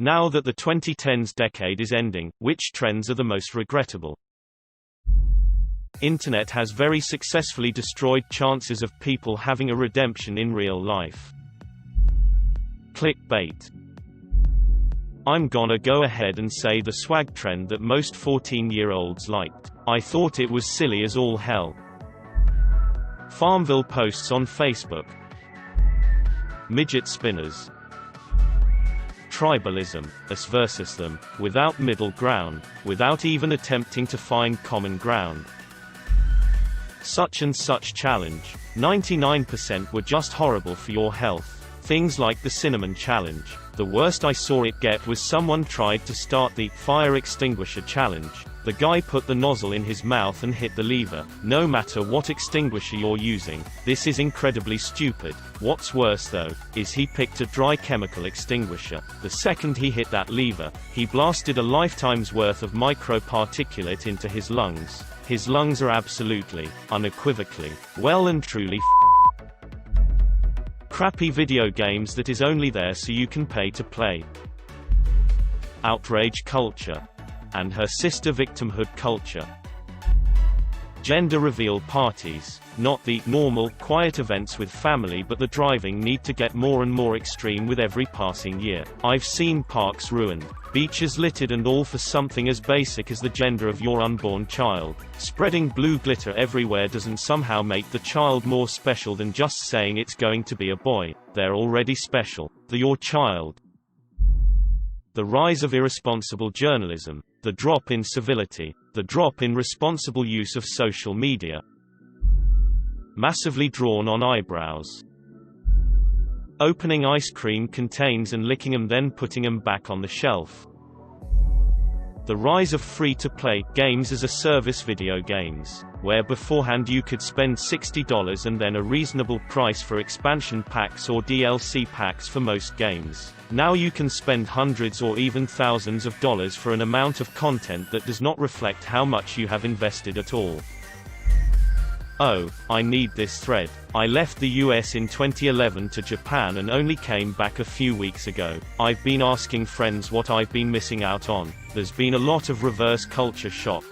Now that the 2010s decade is ending, which trends are the most regrettable? Internet has very successfully destroyed chances of people having a redemption in real life. Clickbait. I'm gonna go ahead and say the swag trend that most 14-year-olds liked. I thought it was silly as all hell. Farmville posts on Facebook. Midget spinners. Tribalism, us versus them, without middle ground, without even attempting to find common ground. Such and such challenge. 99% were just horrible for your health. Things like the cinnamon challenge. The worst I saw it get was someone tried to start the fire extinguisher challenge. The guy put the nozzle in his mouth and hit the lever. No matter what extinguisher you're using, this is incredibly stupid. What's worse though, is he picked a dry chemical extinguisher. The second he hit that lever, he blasted a lifetime's worth of microparticulate into his lungs. His lungs are absolutely, unequivocally, well and truly crappy video games that is only there so you can pay to play. Outrage culture. And her sister victimhood culture. Gender reveal parties. Not the normal, quiet events with family, but the driving need to get more and more extreme with every passing year. I've seen parks ruined, beaches littered, and all for something as basic as the gender of your unborn child. Spreading blue glitter everywhere doesn't somehow make the child more special than just saying it's going to be a boy. They're already special. They're your child. The rise of irresponsible journalism. The drop in civility. The drop in responsible use of social media. Massively drawn on eyebrows. Opening ice cream containers and licking them, then putting them back on the shelf. The rise of free-to-play games as a service video games, where beforehand you could spend $60 and then a reasonable price for expansion packs or DLC packs for most games. Now you can spend hundreds or even thousands of dollars for an amount of content that does not reflect how much you have invested at all. Oh, I need this thread. I left the US in 2011 to Japan and only came back a few weeks ago. I've been asking friends what I've been missing out on. There's been a lot of reverse culture shock.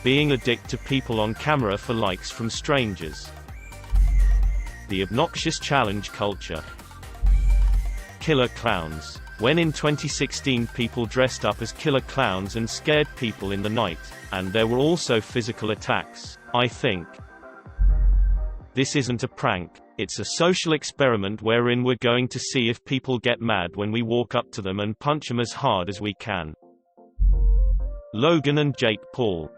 Being a dick to people on camera for likes from strangers. The obnoxious challenge culture. Killer clowns. When in 2016 people dressed up as killer clowns and scared people in the night, and there were also physical attacks. I think this isn't a prank, it's a social experiment wherein we're going to see if people get mad when we walk up to them and punch them as hard as we can. Logan and Jake Paul.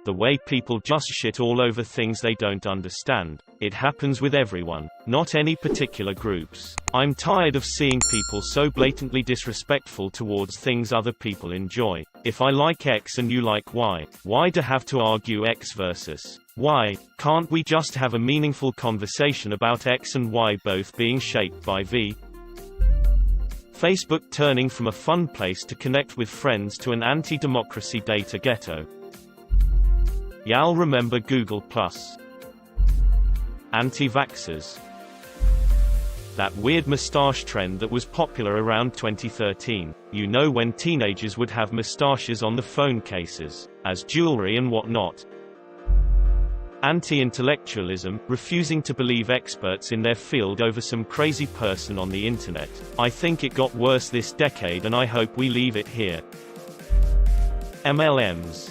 The way people just shit all over things they don't understand. It happens with everyone, not any particular groups. I'm tired of seeing people so blatantly disrespectful towards things other people enjoy. If I like X and you like Y, why do have to argue X versus Y? Can't we just have a meaningful conversation about X and Y both being shaped by V? Facebook turning from a fun place to connect with friends to an anti-democracy data ghetto. Y'all remember Google+? Anti-vaxxers. That weird mustache trend that was popular around 2013. You know, when teenagers would have mustaches on the phone cases, as jewelry and whatnot. Anti-intellectualism, refusing to believe experts in their field over some crazy person on the internet. I think it got worse this decade and I hope we leave it here. MLMs.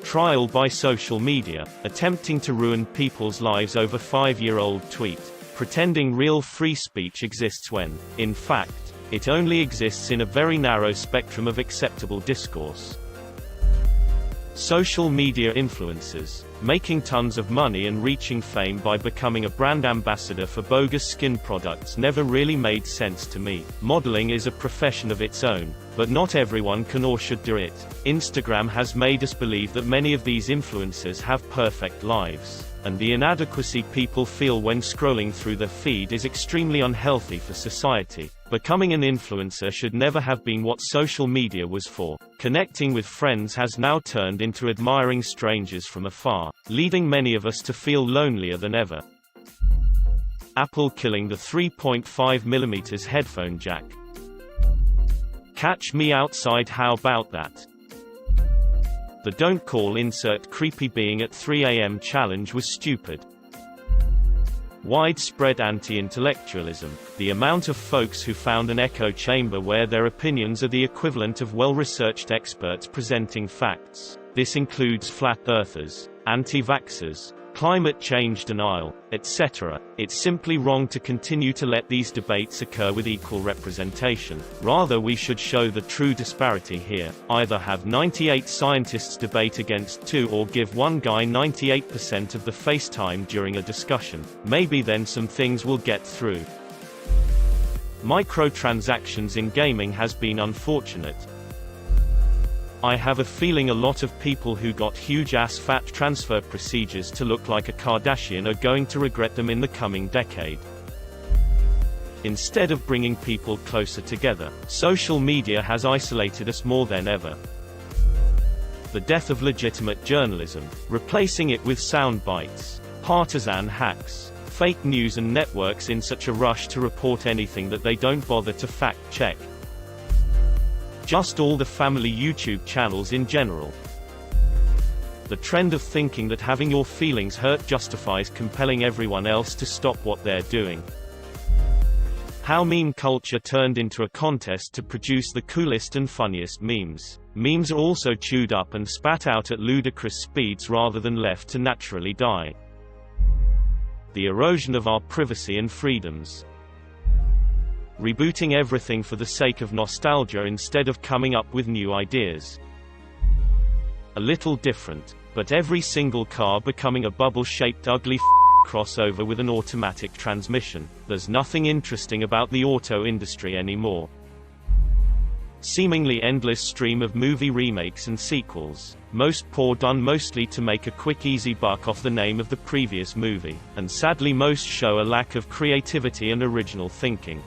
Trial by social media, attempting to ruin people's lives over 5-year-old tweet, pretending real free speech exists when, in fact, it only exists in a very narrow spectrum of acceptable discourse. Social media influencers, making tons of money and reaching fame by becoming a brand ambassador for bogus skin products never really made sense to me. Modeling is a profession of its own, but not everyone can or should do it. Instagram has made us believe that many of these influencers have perfect lives, and the inadequacy people feel when scrolling through their feed is extremely unhealthy for society. Becoming an influencer should never have been what social media was for. Connecting with friends has now turned into admiring strangers from afar, leading many of us to feel lonelier than ever. Apple killing the 3.5mm headphone jack. Catch me outside, how about that? The don't call insert creepy being at 3 a.m. challenge was stupid. Widespread anti-intellectualism, the amount of folks who found an echo chamber where their opinions are the equivalent of well-researched experts presenting facts. This includes flat earthers, anti-vaxxers, climate change denial, etc. It's simply wrong to continue to let these debates occur with equal representation. Rather, we should show the true disparity here. Either have 98 scientists debate against 2 or give one guy 98% of the face time during a discussion. Maybe then some things will get through. Microtransactions in gaming has been unfortunate. I have a feeling a lot of people who got huge-ass fat transfer procedures to look like a Kardashian are going to regret them in the coming decade. Instead of bringing people closer together, social media has isolated us more than ever. The death of legitimate journalism, replacing it with sound bites, partisan hacks, fake news and networks in such a rush to report anything that they don't bother to fact-check. Just all the family YouTube channels in general. The trend of thinking that having your feelings hurt justifies compelling everyone else to stop what they're doing. How meme culture turned into a contest to produce the coolest and funniest memes. Memes are also chewed up and spat out at ludicrous speeds rather than left to naturally die. The erosion of our privacy and freedoms. Rebooting everything for the sake of nostalgia instead of coming up with new ideas. A little different, but every single car becoming a bubble-shaped ugly crossover with an automatic transmission. There's nothing interesting about the auto industry anymore. Seemingly endless stream of movie remakes and sequels, most poor, done mostly to make a quick easy buck off the name of the previous movie, and sadly most show a lack of creativity and original thinking.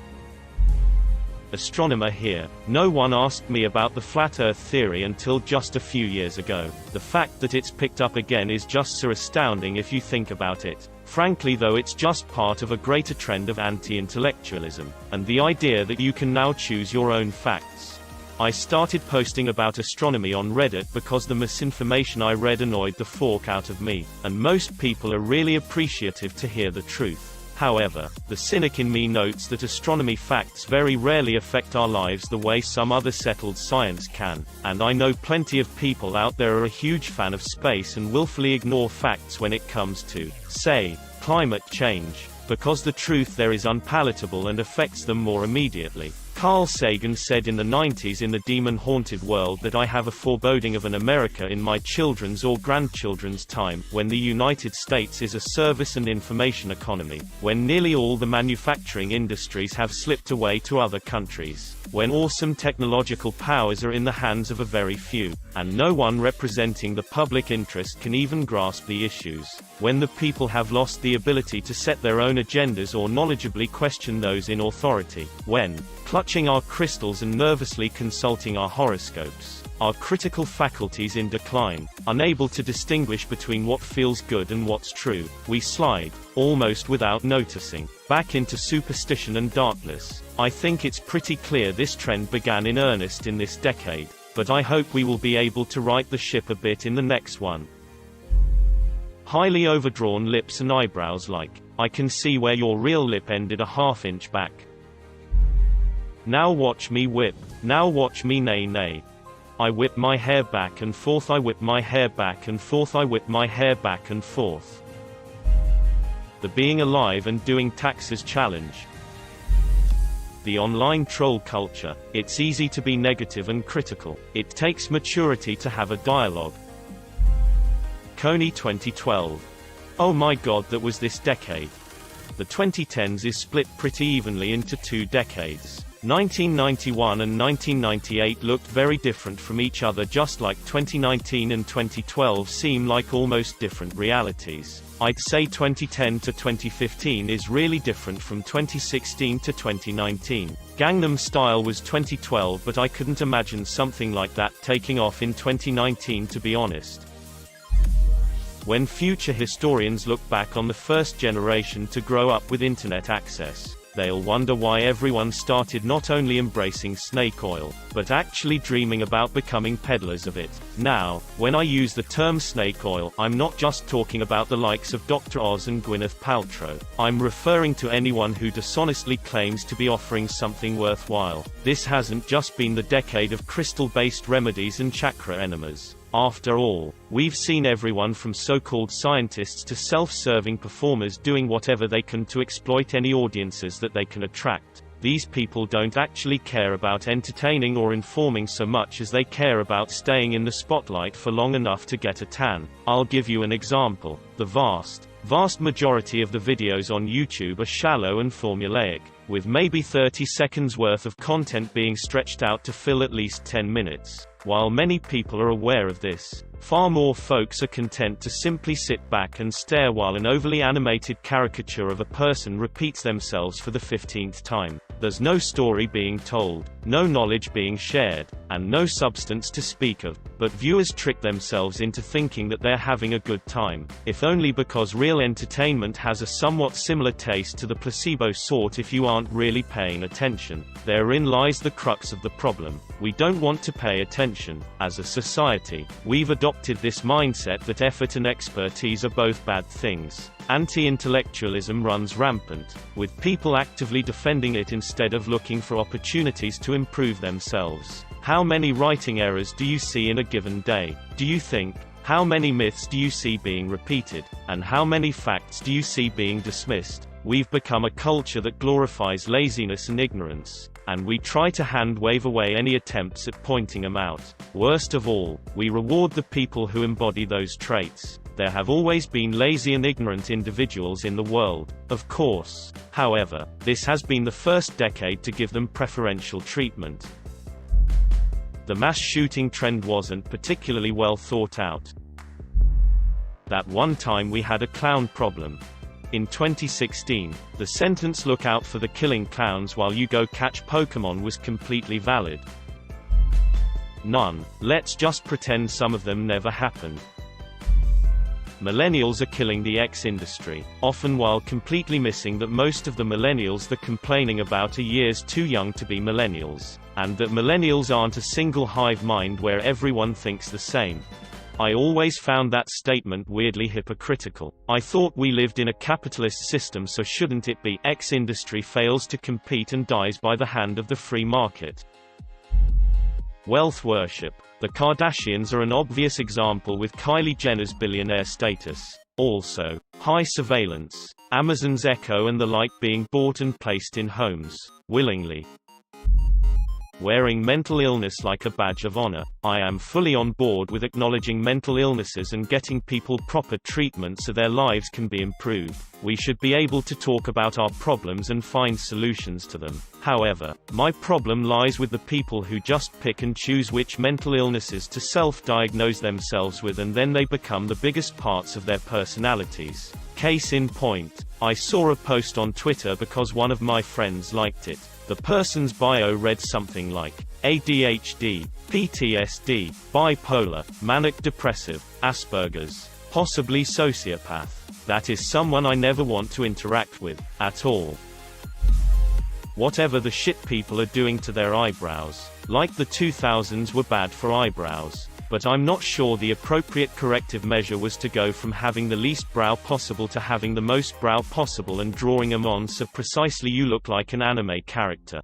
Astronomer here. No one asked me about the flat Earth theory until just a few years ago. The fact that it's picked up again is just so astounding if you think about it. Frankly though, it's just part of a greater trend of anti-intellectualism, and the idea that you can now choose your own facts. I started posting about astronomy on Reddit because the misinformation I read annoyed the fork out of me, and most people are really appreciative to hear the truth. However, the cynic in me notes that astronomy facts very rarely affect our lives the way some other settled science can, and I know plenty of people out there are a huge fan of space and willfully ignore facts when it comes to, say, climate change, because the truth there is unpalatable and affects them more immediately. Carl Sagan said in the 90s in The Demon-Haunted World that I have a foreboding of an America in my children's or grandchildren's time, when the United States is a service and information economy, when nearly all the manufacturing industries have slipped away to other countries, when awesome technological powers are in the hands of a very few, and no one representing the public interest can even grasp the issues, when the people have lost the ability to set their own agendas or knowledgeably question those in authority, when, clutching our crystals and nervously consulting our horoscopes, our critical faculties in decline, unable to distinguish between what feels good and what's true, we slide, almost without noticing, back into superstition and darkness. I think it's pretty clear this trend began in earnest in this decade, but I hope we will be able to right the ship a bit in the next one. Highly overdrawn lips and eyebrows like, I can see where your real lip ended a half-inch back. Now watch me whip, now watch me nay nay. I whip my hair back and forth, I whip my hair back and forth, I whip my hair back and forth. The being alive and doing taxes challenge. The online troll culture. It's easy to be negative and critical. It takes maturity to have a dialogue. Coney 2012. Oh my god, that was this decade. The 2010s is split pretty evenly into 2 decades. 1991 and 1998 looked very different from each other, just like 2019 and 2012 seem like almost different realities. I'd say 2010 to 2015 is really different from 2016 to 2019. Gangnam Style was 2012, but I couldn't imagine something like that taking off in 2019, to be honest. When future historians look back on the first generation to grow up with internet access, they'll wonder why everyone started not only embracing snake oil, but actually dreaming about becoming peddlers of it. Now, when I use the term snake oil, I'm not just talking about the likes of Dr. Oz and Gwyneth Paltrow. I'm referring to anyone who dishonestly claims to be offering something worthwhile. This hasn't just been the decade of crystal-based remedies and chakra enemas. After all, we've seen everyone from so-called scientists to self-serving performers doing whatever they can to exploit any audiences that they can attract. These people don't actually care about entertaining or informing so much as they care about staying in the spotlight for long enough to get a tan. I'll give you an example. The vast majority of the videos on YouTube are shallow and formulaic, with maybe 30 seconds worth of content being stretched out to fill at least 10 minutes. While many people are aware of this, far more folks are content to simply sit back and stare while an overly animated caricature of a person repeats themselves for the 15th time. There's no story being told, no knowledge being shared, and no substance to speak of, but viewers trick themselves into thinking that they're having a good time, if only because real entertainment has a somewhat similar taste to the placebo sort if you aren't really paying attention. Therein lies the crux of the problem. We don't want to pay attention. As a society, we've adopted this mindset that effort and expertise are both bad things. Anti-intellectualism runs rampant, with people actively defending it instead of looking for opportunities to improve themselves. How many writing errors do you see in a given day? Do you think? How many myths do you see being repeated? And how many facts do you see being dismissed? We've become a culture that glorifies laziness and ignorance, and we try to hand-wave away any attempts at pointing them out. Worst of all, we reward the people who embody those traits. There have always been lazy and ignorant individuals in the world, of course. However, this has been the first decade to give them preferential treatment. The mass shooting trend wasn't particularly well thought out. That one time we had a clown problem. In 2016, the sentence "look out for the killing clowns while you go catch Pokémon" was completely valid. None. Let's just pretend some of them never happened. Millennials are killing the X industry, often while completely missing that most of the millennials they're complaining about are years too young to be millennials, and that millennials aren't a single hive mind where everyone thinks the same. I always found that statement weirdly hypocritical. I thought we lived in a capitalist system, so shouldn't it be X industry fails to compete and dies by the hand of the free market? Wealth worship. The Kardashians are an obvious example with Kylie Jenner's billionaire status. Also, high surveillance, Amazon's Echo and the like being bought and placed in homes, willingly. Wearing mental illness like a badge of honor. I am fully on board with acknowledging mental illnesses and getting people proper treatment so their lives can be improved. We should be able to talk about our problems and find solutions to them. However, my problem lies with the people who just pick and choose which mental illnesses to self-diagnose themselves with, and then they become the biggest parts of their personalities. Case in point, I saw a post on Twitter because one of my friends liked it. The person's bio read something like ADHD, PTSD, bipolar, manic depressive, Asperger's, possibly sociopath. That is someone I never want to interact with, at all. Whatever the shit people are doing to their eyebrows, like the 2000s were bad for eyebrows, but I'm not sure the appropriate corrective measure was to go from having the least brow possible to having the most brow possible and drawing them on so precisely you look like an anime character.